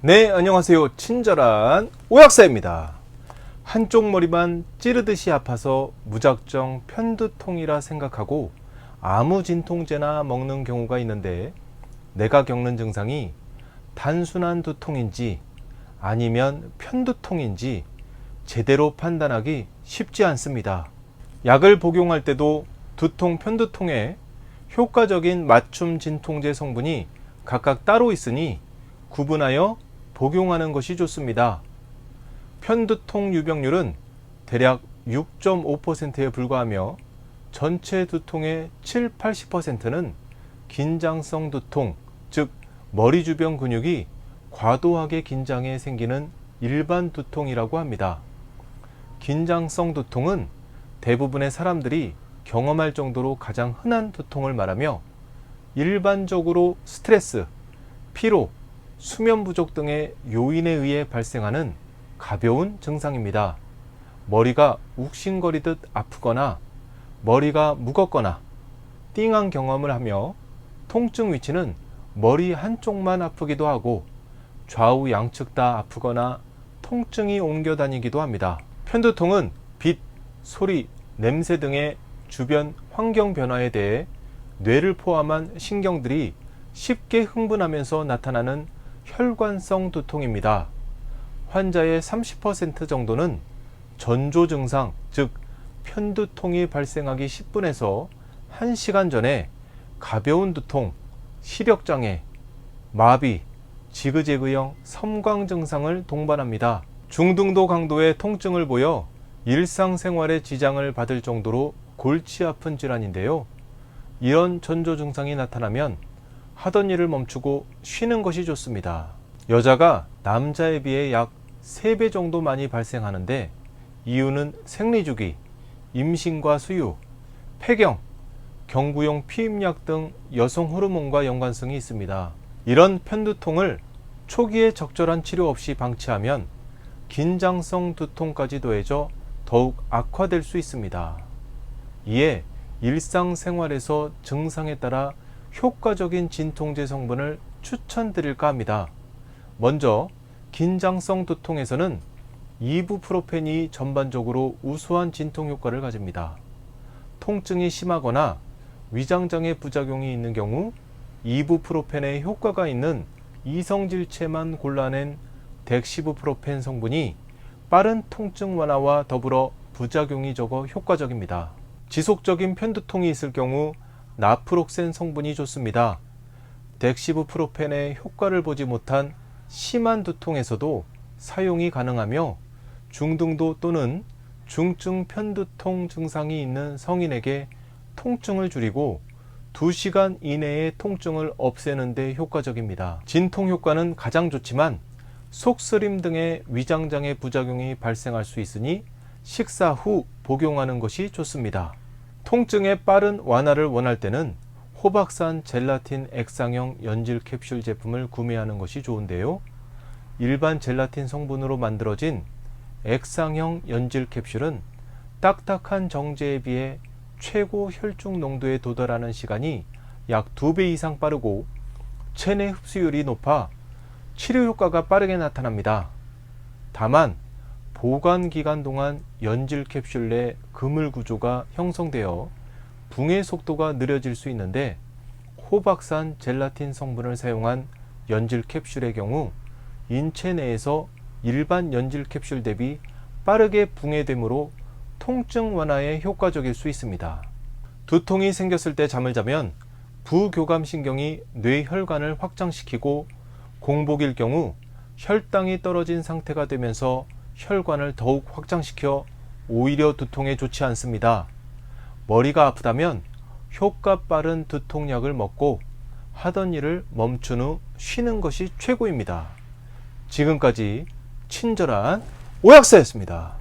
네, 안녕하세요. 친절한 오약사입니다. 한쪽 머리만 찌르듯이 아파서 무작정 편두통이라 생각하고 아무 진통제나 먹는 경우가 있는데, 내가 겪는 증상이 단순한 두통인지 아니면 편두통인지 제대로 판단하기 쉽지 않습니다. 약을 복용할 때도 두통, 편두통에 효과적인 맞춤 진통제 성분이 각각 따로 있으니 구분하여 복용하는 것이 좋습니다. 편두통 유병률은 대략 6.5%에 불과하며 전체 두통의 7-80%는 긴장성 두통, 즉 머리 주변 근육이 과도하게 긴장해 생기는 일반 두통이라고 합니다. 긴장성 두통은 대부분의 사람들이 경험할 정도로 가장 흔한 두통을 말하며, 일반적으로 스트레스, 피로, 수면 부족 등의 요인에 의해 발생하는 가벼운 증상입니다. 머리가 욱신거리듯 아프거나 머리가 무겁거나 띵한 경험을 하며, 통증 위치는 머리 한쪽만 아프기도 하고 좌우 양측 다 아프거나 통증이 옮겨 다니기도 합니다. 편두통은 빛, 소리, 냄새 등의 주변 환경 변화에 대해 뇌를 포함한 신경들이 쉽게 흥분하면서 나타나는 혈관성 두통입니다. 환자의 30% 정도는 전조 증상, 즉 편두통이 발생하기 10분에서 1시간 전에 가벼운 두통, 시력장애, 마비, 지그재그형 섬광 증상을 동반합니다. 중등도 강도의 통증을 보여 일상생활에 지장을 받을 정도로 골치 아픈 질환인데요. 이런 전조 증상이 나타나면 하던 일을 멈추고 쉬는 것이 좋습니다. 여자가 남자에 비해 약 3배 정도 많이 발생하는데, 이유는 생리주기, 임신과 수유, 폐경, 경구용 피임약 등 여성 호르몬과 연관성이 있습니다. 이런 편두통을 초기에 적절한 치료 없이 방치하면 긴장성 두통까지 더해져 더욱 악화될 수 있습니다. 이에 일상생활에서 증상에 따라 효과적인 진통제 성분을 추천드릴까 합니다. 먼저 긴장성 두통에서는 이부프로펜이 전반적으로 우수한 진통 효과를 가집니다. 통증이 심하거나 위장장애 부작용이 있는 경우 이부프로펜의 효과가 있는 이성질체만 골라낸 덱시부프로펜 성분이 빠른 통증 완화와 더불어 부작용이 적어 효과적입니다. 지속적인 편두통이 있을 경우 나프록센 성분이 좋습니다. 덱시부프로펜의 효과를 보지 못한 심한 두통에서도 사용이 가능하며, 중등도 또는 중증 편두통 증상이 있는 성인에게 통증을 줄이고 2시간 이내에 통증을 없애는 데 효과적입니다. 진통 효과는 가장 좋지만 속쓰림 등의 위장장애 부작용이 발생할 수 있으니 식사 후 복용하는 것이 좋습니다. 통증의 빠른 완화를 원할 때는 호박산 젤라틴 액상형 연질 캡슐 제품을 구매하는 것이 좋은데요. 일반 젤라틴 성분으로 만들어진 액상형 연질 캡슐은 딱딱한 정제에 비해 최고 혈중 농도에 도달하는 시간이 약 2배 이상 빠르고 체내 흡수율이 높아 치료 효과가 빠르게 나타납니다. 다만 보관 기간 동안 연질 캡슐 내 그물 구조가 형성되어 붕의 속도가 느려질 수 있는데, 호박산 젤라틴 성분을 사용한 연질 캡슐의 경우 인체 내에서 일반 연질 cap슐 대비 빠르게 붕해되므로 통증 완화에 효과적일 수 있습니다. 두통이 생겼을 때 잠을 자면 부교감신경이 뇌혈관을 확장시키고 공복일 경우 혈당이 떨어진 상태가 되면서 혈관을 더욱 확장시켜 오히려 두통에 좋지 않습니다. 머리가 아프다면 효과 빠른 두통약을 먹고 하던 일을 멈춘 후 쉬는 것이 최고입니다. 지금까지 친절한 오약사였습니다.